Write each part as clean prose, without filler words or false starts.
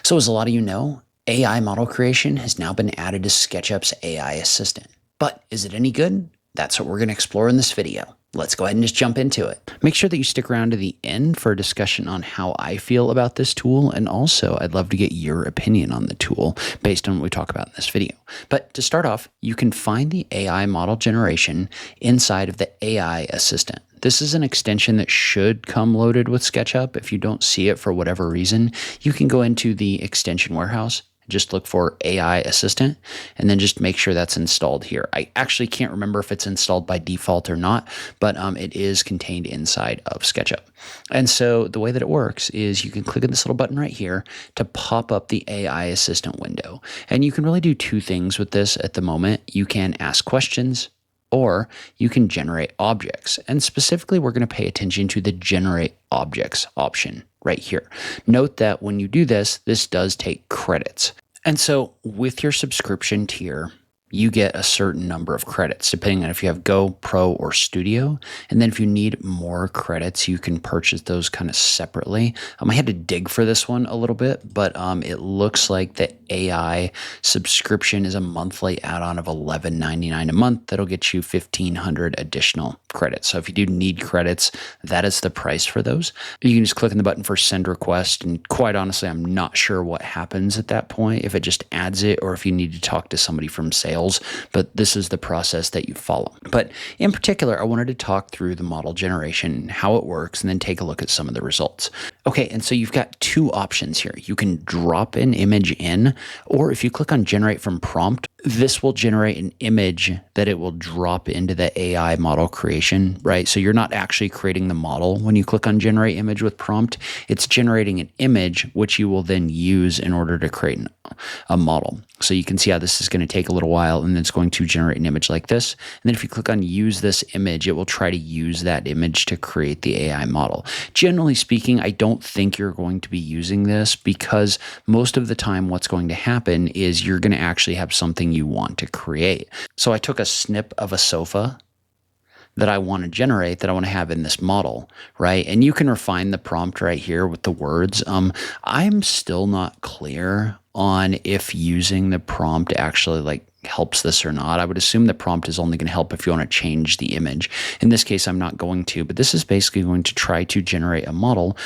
So as a lot of you know, AI model creation has now been added to SketchUp's AI assistant. But is it any good? That's what we're going to explore in this video. Let's go ahead and just jump into it. Make sure that you stick around to the end for a discussion on how I feel about this tool, and also I'd love to get your opinion on the tool based on what we talk about in this video. But to start off, you can find the AI model generation inside of the AI assistant. This is an extension that should come loaded with SketchUp. If you don't see it for whatever reason, you can go into the extension warehouse, just look for AI Assistant, and then just make sure that's installed here. I actually can't remember if it's installed by default or not, but it is contained inside of SketchUp. And so the way that it works is you can click on this little button right here to pop up the AI Assistant window. And you can really do two things with this at the moment. You can ask questions, or you can generate objects. And specifically, we're going to pay attention to the generate objects option right here. Note that when you do this, this does take credits. And so with your subscription tier, you get a certain number of credits, depending on if you have Go, Pro, or Studio. And then if you need more credits, you can purchase those kind of separately. I had to dig for this one a little bit, but it looks like the AI subscription is a monthly add-on of $11.99 a month. That'll get you 1,500 additional credits. So if you do need credits, that is the price for those. You can just click on the button for send request. And quite honestly, I'm not sure what happens at that point, if it just adds it or if you need to talk to somebody from sales, but this is the process that you follow. But in particular, I wanted to talk through the model generation, how it works, and then take a look at some of the results. Okay, and so you've got two options here. You can drop an image in, or if you click on generate from prompt, this will generate an image that it will drop into the AI model creation, right? So you're not actually creating the model when you click on generate image with prompt. It's generating an image, which you will then use in order to create a model. So you can see how this is going to take a little while, and then it's going to generate an image like this. And then if you click on use this image, it will try to use that image to create the AI model. Generally speaking, I don't think you're going to be using this, because most of the time what's going to happen is you're going to actually have something you want to create. So I took a snip of a sofa that I want to generate, that I want to have in this model, right? And you can refine the prompt right here with the words. I'm still not clear on if using the prompt actually helps this or not. I would assume the prompt is only going to help if you want to change the image. In this case, I'm not going to, but this is basically going to try to generate a model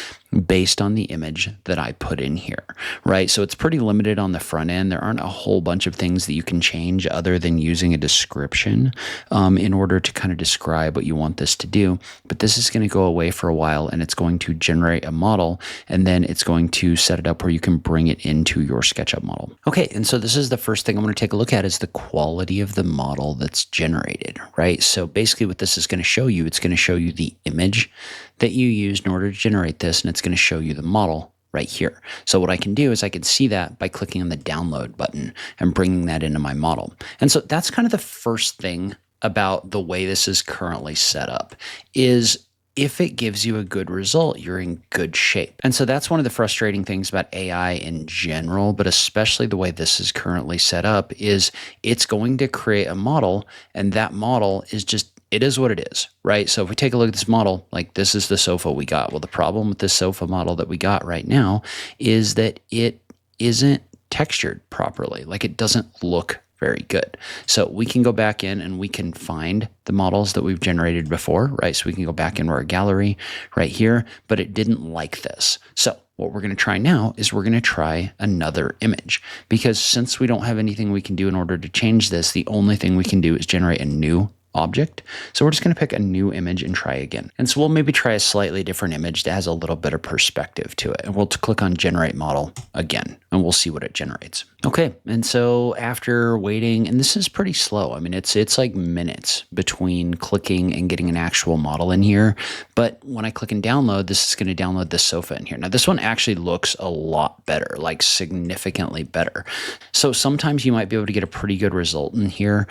based on the image that I put in here, right? So it's pretty limited on the front end. There aren't a whole bunch of things that you can change other than using a description in order to kind of describe what you want this to do. But this is going to go away for a while, and it's going to generate a model, and then it's going to set it up where you can bring it into your SketchUp model. Okay, and so this is the first thing I'm going to take a look at, is the quality of the model that's generated, right? So basically what this is going to show you, it's going to show you the image that you used in order to generate this, and it's going to show you the model right here. So what I can do is I can see that by clicking on the download button and bringing that into my model. And so that's kind of the first thing about the way this is currently set up, is if it gives you a good result, you're in good shape. And so that's one of the frustrating things about AI in general, but especially the way this is currently set up, is it's going to create a model, and that model is just, it is what it is, right? So if we take a look at this model, like this is the sofa we got. Well, the problem with this sofa model that we got right now is that it isn't textured properly. Like, it doesn't look very good. So we can go back in and we can find the models that we've generated before, right? So we can go back into our gallery right here, but it didn't like this. So what we're going to try now is we're going to try another image, because since we don't have anything we can do in order to change this, the only thing we can do is generate a new object. So we're just going to pick a new image and try again. And so we'll maybe try a slightly different image that has a little bit of perspective to it. And we'll click on generate model again, and we'll see what it generates. Okay, and so after waiting, and this is pretty slow. I mean, it's like minutes between clicking and getting an actual model in here. But when I click and download, this is going to download the sofa in here. Now, this one actually looks a lot better, like significantly better. So sometimes you might be able to get a pretty good result in here,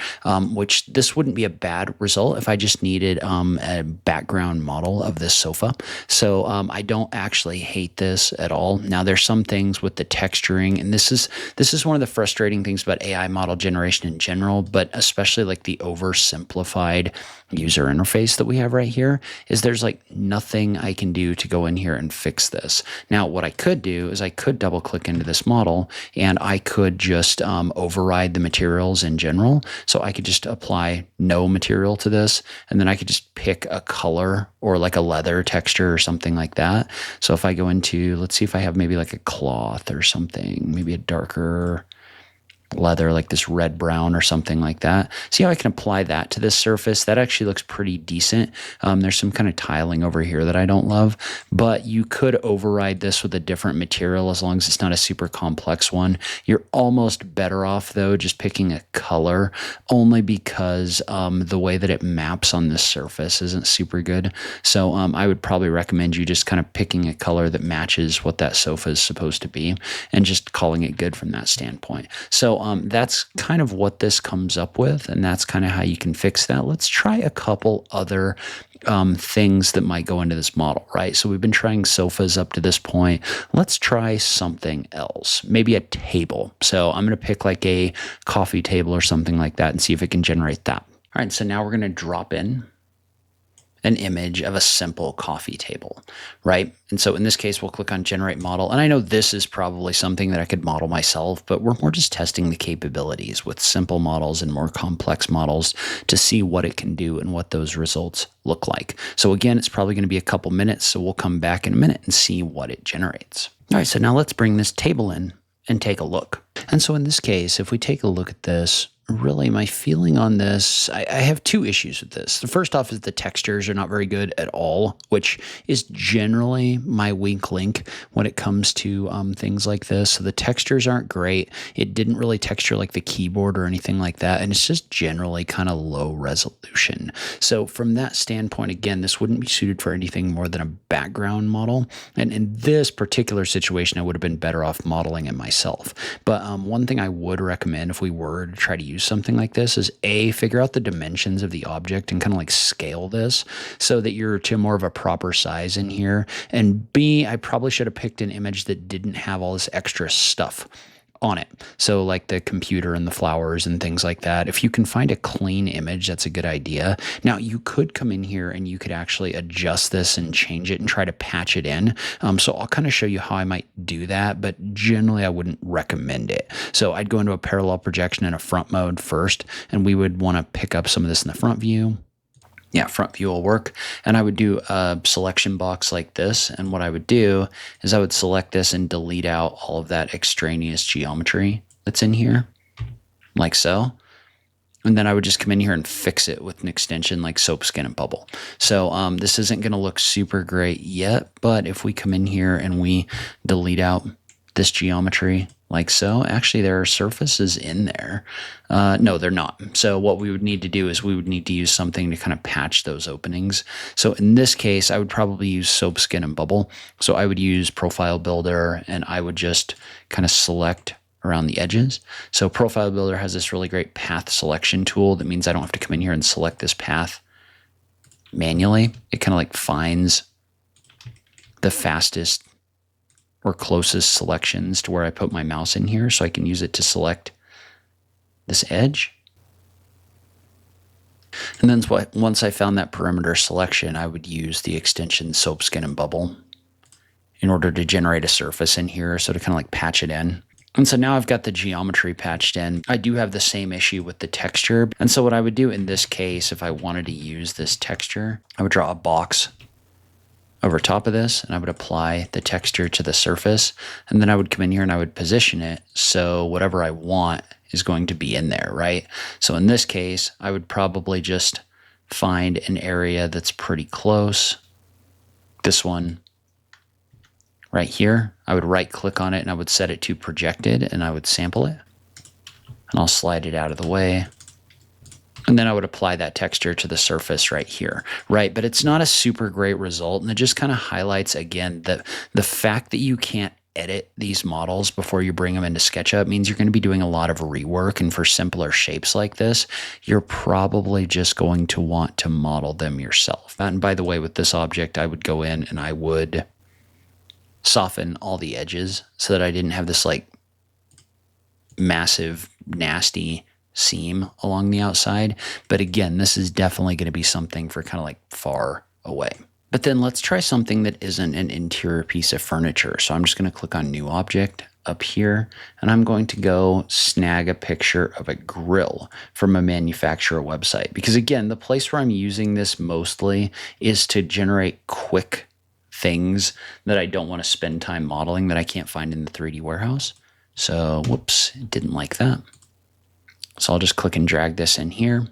which this wouldn't be a bad result if I just needed a background model of this sofa. So I don't actually hate this at all. Now, there's some things with the texturing, and this is is one of the frustrating things about AI model generation in general, but especially like the oversimplified user interface that we have right here, is there's like nothing I can do to go in here and fix this. Now, what I could do is I could double click into this model and I could just override the materials in general. So I could just apply no material to this, and then I could just pick a color or like a leather texture or something like that. So if I go into, let's see if I have maybe like a cloth or something, maybe a darker leather like this red brown or something like that. See how I can apply that to this surface? That actually looks pretty decent. There's some kind of tiling over here that I don't love, but you could override this with a different material as long as it's not a super complex one. You're almost better off though just picking a color, only because the way that it maps on this surface isn't super good. So I would probably recommend you just kind of picking a color that matches what that sofa is supposed to be and just calling it good from that standpoint. So that's kind of what this comes up with, and that's kind of how you can fix that. Let's try a couple other things that might go into this model, right? So we've been trying sofas up to this point. Let's try something else, maybe a table. So I'm going to pick like a coffee table or something like that and see if it can generate that. All right, so now we're going to drop in an image of a simple coffee table, right? And so in this case, we'll click on generate model. And I know this is probably something that I could model myself, but we're more just testing the capabilities with simple models and more complex models to see what it can do and what those results look like. So again, it's probably going to be a couple minutes, so we'll come back in a minute and see what it generates. All right, so now let's bring this table in and take a look. And so in this case, if we take a look at this, really my feeling on this, I have two issues with this. The first off is the textures are not very good at all, which is generally my weak link when it comes to things like this. So the textures aren't great. It didn't really texture like the keyboard or anything like that. And it's just generally kind of low resolution. So from that standpoint, again, this wouldn't be suited for anything more than a background model. And in this particular situation, I would have been better off modeling it myself. But one thing I would recommend if we were to try to use something like this is A, figure out the dimensions of the object and kind of like scale this so that you're to more of a proper size in here. And B, I probably should have picked an image that didn't have all this extra stuff on it. So like the computer and the flowers and things like that. If you can find a clean image, that's a good idea. Now you could come in here and you could actually adjust this and change it and try to patch it in. So I'll kind of show you how I might do that, but generally I wouldn't recommend it. So I'd go into a parallel projection in a front mode first, and we would want to pick up some of this in the front view. Yeah, front view will work. And I would do a selection box like this. And what I would do is I would select this and delete out all of that extraneous geometry that's in here, like so. And then I would just come in here and fix it with an extension like soap, skin, and bubble. So this isn't going to look super great yet, but if we come in here and we delete out this geometry like so, actually there are surfaces in there. No, they're not. So what we would need to do is we would need to use something to kind of patch those openings. So in this case, I would probably use soap, skin, and bubble. So I would use Profile Builder and I would just kind of select around the edges. So Profile Builder has this really great path selection tool. That means I don't have to come in here and select this path manually. It kind of like finds the fastest or closest selections to where I put my mouse in here, so I can use it to select this edge. And then once I found that perimeter selection, I would use the extension soap, skin, and bubble in order to generate a surface in here, so to kind of like patch it in. And so now I've got the geometry patched in. I do have the same issue with the texture. And so what I would do in this case, if I wanted to use this texture, I would draw a box over top of this, and I would apply the texture to the surface, and then I would come in here and I would position it so whatever I want is going to be in there, right? So in this case, I would probably just find an area that's pretty close. This one right here, I would right click on it and I would set it to projected and I would sample it, and I'll slide it out of the way. And then I would apply that texture to the surface right here, right? But it's not a super great result. And it just kind of highlights, again, that the fact that you can't edit these models before you bring them into SketchUp means you're going to be doing a lot of rework. And for simpler shapes like this, you're probably just going to want to model them yourself. And by the way, with this object, I would go in and I would soften all the edges so that I didn't have this like massive, nasty seam along the outside. But again, this is definitely going to be something for kind of like far away. But then let's try something that isn't an interior piece of furniture. So I'm just going to click on New Object up here, and I'm going to go snag a picture of a grill from a manufacturer website. Because again, the place where I'm using this mostly is to generate quick things that I don't want to spend time modeling that I can't find in the 3D warehouse. So whoops, didn't like that. So I'll just click and drag this in here,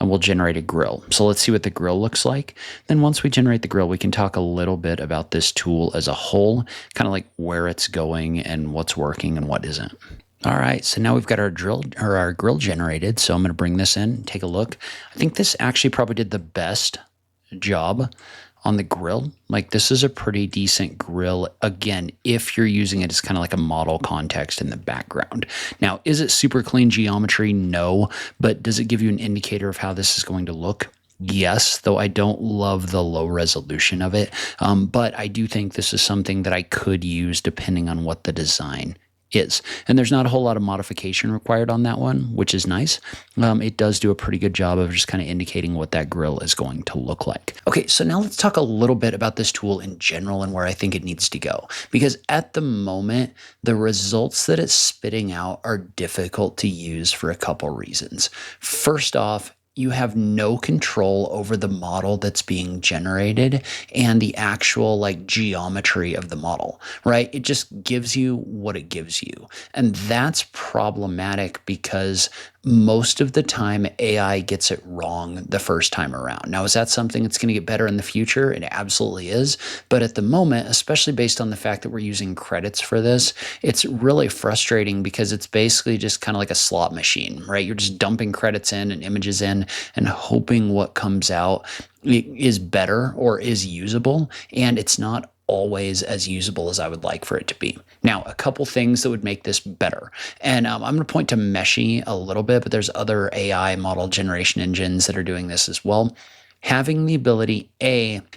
and we'll generate a grill. So let's see what the grill looks like. Then once we generate the grill, we can talk a little bit about this tool as a whole, kind of like where it's going and what's working and what isn't. All right, so now we've got our grill generated. So I'm going to bring this in, take a look. I think this actually probably did the best job on the grill. Like, this is a pretty decent grill. Again, if you're using it as kind of like a model context in the background. Now, is it super clean geometry? No. But does it give you an indicator of how this is going to look? Yes, though I don't love the low resolution of it. But I do think this is something that I could use depending on what the design is. And there's not a whole lot of modification required on that one, which is nice. It does do a pretty good job of just kind of indicating what that grill is going to look like. Okay, so now let's talk a little bit about this tool in general and where I think it needs to go. Because at the moment, the results that it's spitting out are difficult to use for a couple reasons. First off, you have no control over the model that's being generated and the actual like geometry of the model, right? It just gives you what it gives you. And that's problematic because most of the time AI gets it wrong the first time around. Now, is that something that's going to get better in the future? It absolutely is. But at the moment, especially based on the fact that we're using credits for this, it's really frustrating because it's basically just kind of like a slot machine, right? You're just dumping credits in and images in and hoping what comes out is better or is usable. And it's not always as usable as I would like for it to be. Now, a couple things that would make this better. And I'm going to point to Meshy a little bit, but there's other AI model generation engines that are doing this as well. Having the ability,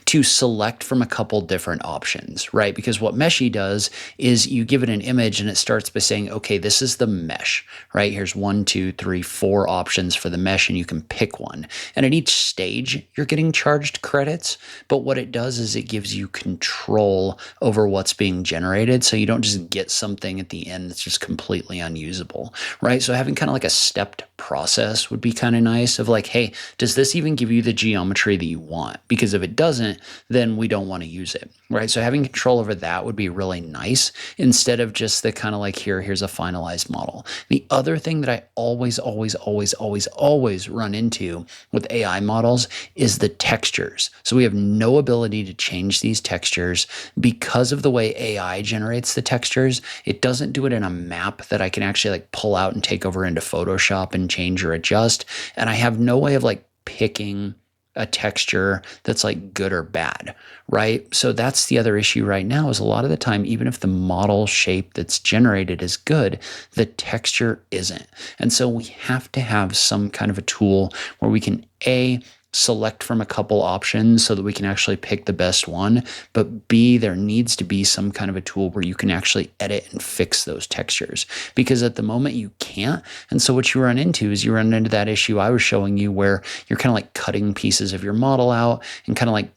to select from a couple different options, right? Because what Meshy does is you give it an image and it starts by saying, okay, this is the mesh, right? Here's 1, 2, 3, 4 options for the mesh, and you can pick one. And at each stage, you're getting charged credits. But what it does is it gives you control over what's being generated. So you don't just get something at the end that's just completely unusable, right? So having kind of like a stepped process would be kind of nice of like, hey, does this even give you the geometry that you want? Because if it doesn't, then we don't want to use it, right? So having control over that would be really nice instead of just the kind of like, here's a finalized model. The other thing that I always run into with AI models is the textures. So we have no ability to change these textures because of the way AI generates the textures. It doesn't do it in a map that I can actually like pull out and take over into Photoshop and change or adjust. And I have no way of like picking a texture that's like good or bad, right? So that's the other issue right now is a lot of the time, even if the model shape that's generated is good, the texture isn't. And so we have to have some kind of a tool where we can select from a couple options so that we can actually pick the best one, but B, there needs to be some kind of a tool where you can actually edit and fix those textures, because at the moment you can't. And so what you run into is you run into that issue I was showing you where you're kind of like cutting pieces of your model out and kind of like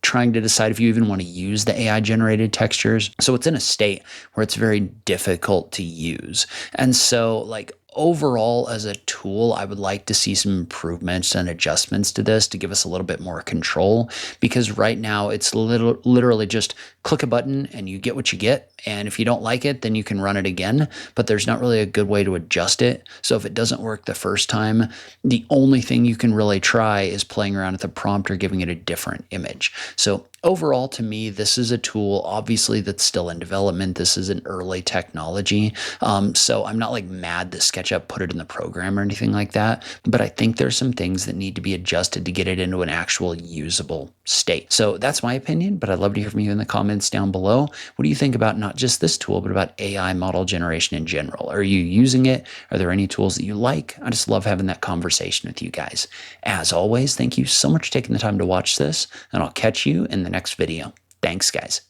trying to decide if you even want to use the AI generated textures. So it's in a state where it's very difficult to use. And so like overall as a tool, I would like to see some improvements and adjustments to this to give us a little bit more control, because right now it's literally just click a button and you get what you get. And if you don't like it, then you can run it again, but there's not really a good way to adjust it. So if it doesn't work the first time, the only thing you can really try is playing around with the prompt or giving it a different image. So overall, to me, this is a tool, obviously, that's still in development. This is an early technology. So I'm not like mad that SketchUp put it in the program or anything like that, but I think there's some things that need to be adjusted to get it into an actual usable state. So that's my opinion, but I'd love to hear from you in the comments down below. What do you think about not just this tool, but about AI model generation in general? Are you using it? Are there any tools that you like? I just love having that conversation with you guys. As always, thank you so much for taking the time to watch this, and I'll catch you in the next video. Thanks, guys.